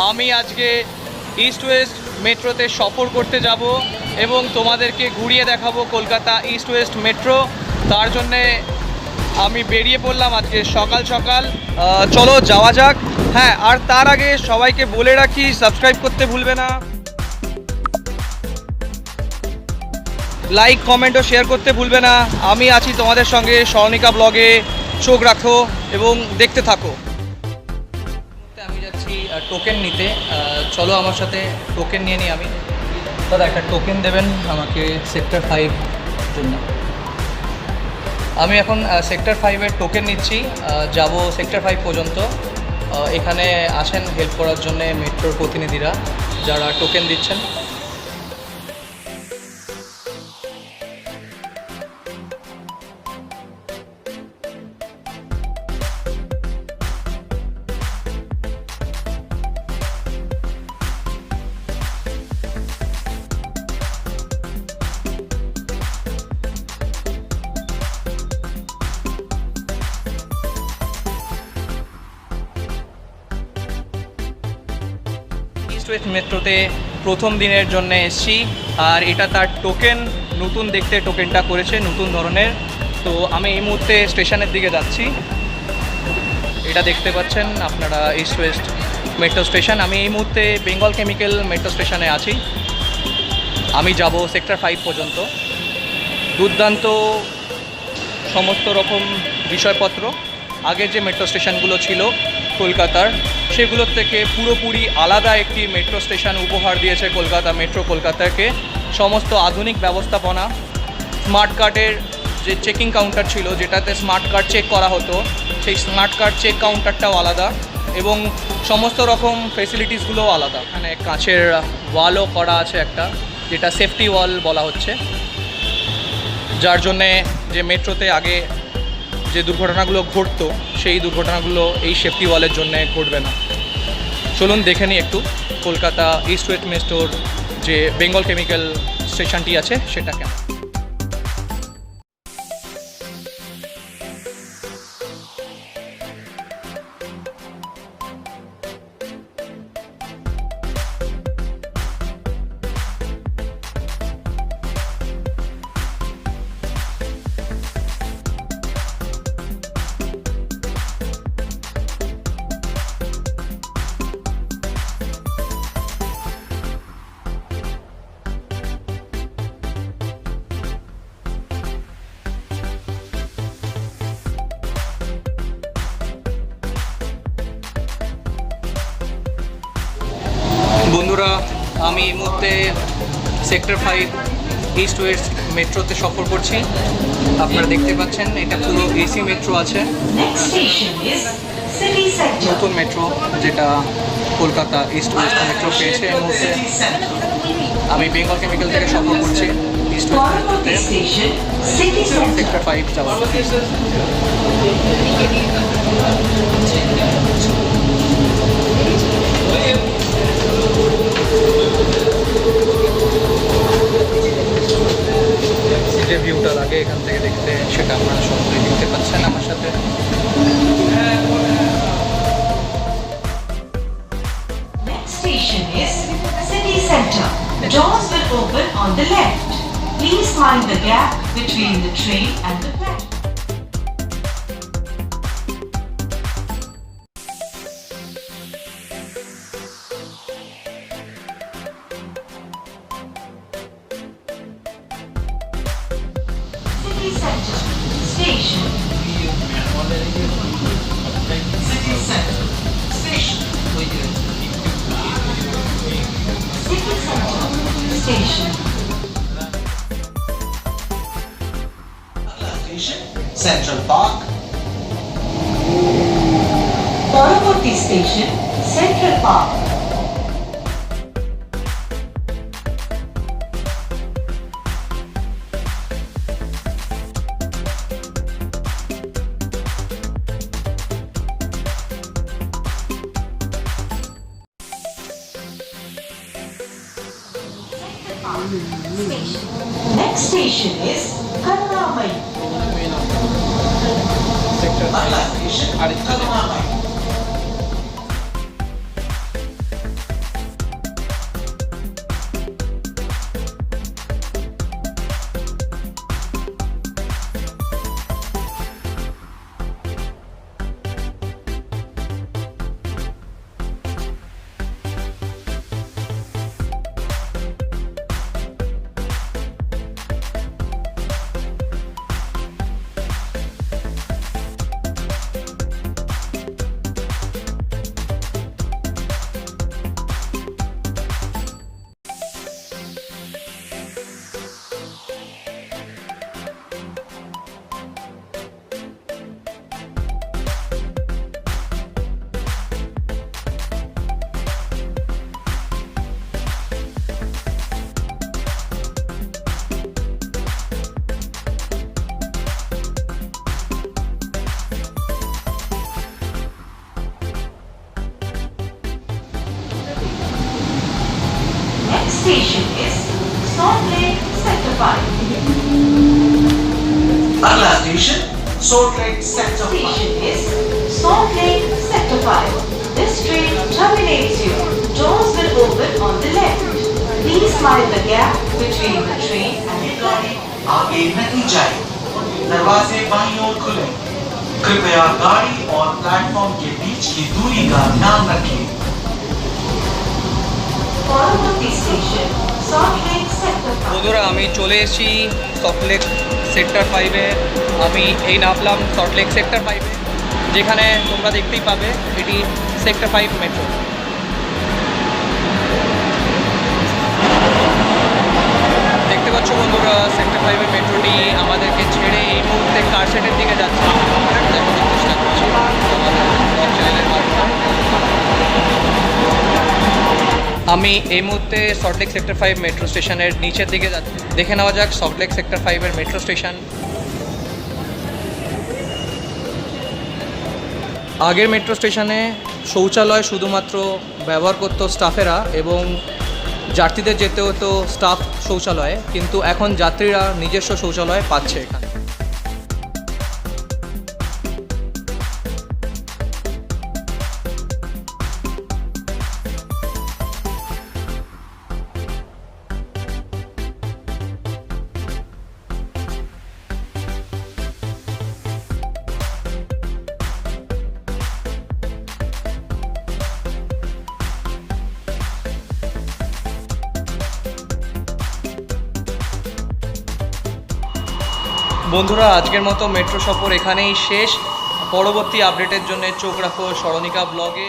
আমি আজকে east West মেট্রোতে সফর করতে যাব এবং তোমাদেরকে ঘুরিয়ে দেখাবো কলকাতা ইস্ট ওয়েস্ট মেট্রো। তার জন্যে আমি বেরিয়ে পড়লাম আজকে সকাল সকাল। চলো যাওয়া যাক। হ্যাঁ, আর তার আগে সবাইকে বলে রাখি, সাবস্ক্রাইব করতে ভুলবে না, লাইক কমেন্ট ও শেয়ার করতে ভুলবে না। আমি আছি তোমাদের সঙ্গে, স্মরণিকা ব্লগে চোখ রাখো এবং দেখতে থাকো। আমি যাচ্ছি টোকেন নিতে, চলো আমার সাথে টোকেন নিয়ে নিই। আমি দাদা একটা টোকেন দেবেন আমাকে সেক্টর 5 জন্য। আমি এখন সেক্টর 5-এর টোকেন নিচ্ছি, যাব সেক্টর 5 পর্যন্ত। এখানে আসেন হেল্প করার জন্য মেট্রোর প্রতিনিধিরা যারা টোকেন দিচ্ছেন। ইস্ট ওয়েস্ট মেট্রোতে প্রথম দিনের জন্য এসেছি, আর এটা তার টোকেন। নতুন দেখতে টোকেনটা করেছে, নতুন ধরনের। তো আমি এই মুহূর্তে স্টেশনের দিকে যাচ্ছি। এটা দেখতে পাচ্ছেন আপনারা ইস্ট ওয়েস্ট মেট্রো স্টেশন। আমি এই মুহূর্তে বেঙ্গল কেমিক্যাল মেট্রো স্টেশনে আছি। আমি যাব সেক্টর 5 পর্যন্ত। দুর্দান্ত সমস্ত রকম বিষয়পত্র। আগের যে মেট্রো স্টেশনগুলো ছিল কলকাতার, সেগুলোর থেকে পুরোপুরি আলাদা একটি মেট্রো স্টেশন উপহার দিয়েছে কলকাতা মেট্রো কলকাতাকে। সমস্ত আধুনিক ব্যবস্থাপনা, স্মার্ট কার্ডের যে চেকিং কাউন্টার ছিল, যেটাতে স্মার্ট কার্ড চেক করা হতো, সেই স্মার্ট কার্ড চেক কাউন্টারটাও আলাদা এবং সমস্ত রকম ফেসিলিটিসগুলোও আলাদা। এখানে কাঁচের ওয়ালও করা আছে একটা, যেটা সেফটি ওয়াল বলা হচ্ছে, যার জন্যে যে মেট্রোতে আগে যে দুর্ঘটনাগুলো ঘটতো সেই দুর্ঘটনাগুলো এই সেফটি ওয়ালের জন্য ঘটবে না। চলুন দেখে নিই একটু কলকাতা ইস্ট ওয়েস্ট মেট্রোর যে বেঙ্গল কেমিক্যাল স্টেশনটি আছে সেটা কেমন। বন্ধুরা, আমি এই মুহূর্তে সেক্টর 5 ইস্ট ওয়েস্ট মেট্রোতে সফর করছি। আপনারা দেখতে পাচ্ছেন এটা পুরো এসি মেট্রো আছে, নতুন মেট্রো যেটা কলকাতা ইস্ট ওয়েস্ট মেট্রো পেয়েছে। এই মুহূর্তে আমি বেঙ্গল কেমিক্যাল থেকে সফর করছি ইস্ট ওয়েস্ট মেট্রোতে সেক্টর 5 যাওয়ার। যে ভিউটা লাগে এখান থেকে দেখতে, সেটা আপনারা সবাই দেখতে পাচ্ছেন আমার সাথে। Next station is City Center. The doors will open on the left. Please mind the gap between the train and the platform. City Center Station. City Center Station. City Center Station. Central Park. Paravarti Station Central Park. Station. Next station is Karnamai. Station. next station is Salt Lake Sector 5. अगला station Salt Lake Sector 5. Station is Salt Lake Sector 5. This train terminates here. Doors will open on the left. Please mind the gap between the train and the गाड़ी platform. आगे नहीं जाएगी, दरवाजे बाईं ओर खुले। कृपया गाड़ी और प्लेटफॉर्म के बीच की दूरी का ध्यान रखें। পরবর্তী স্টেশন সল্ট লেক সেক্টর 5। বন্ধুরা আমি চলে এসেছি সল্টলেক সেক্টর 5-এ। আমি এই নামলাম সল্টলেক সেক্টর 5-এ, যেখানে তোমরা দেখতেই পাবে এটি সেক্টর 5 মেট্রো। দেখতে পাচ্ছ বন্ধুরা, সেক্টর 5-এর মেট্রোটি আমাদেরকে ছেড়ে এই মুহূর্তে কারশেডের দিকে যাচ্ছে। দেখানোর চেষ্টা করছি আমাদের ব্লগ চ্যানেলের মাধ্যমে। আমি এই মুহূর্তে সল্টলেক সেক্টর 5 মেট্রো স্টেশনের নিচের দিকে যাচ্ছি। দেখে নেওয়া যাক সল্টলেক সেক্টর 5-এর মেট্রো স্টেশন। আগের মেট্রো স্টেশনে শৌচালয় শুধুমাত্র ব্যবহার করতো স্টাফেরা এবং যাত্রীদের যেতে হতো স্টাফ শৌচালয়ে, কিন্তু এখন যাত্রীরা নিজস্ব শৌচালয় পাচ্ছে এখানে। বন্ধুরা আজকের মতো মেট্রো সফর এখানেই শেষ। পরবর্তী আপডেটের জন্য চোখ রাখো স্মরণিকা ব্লগে।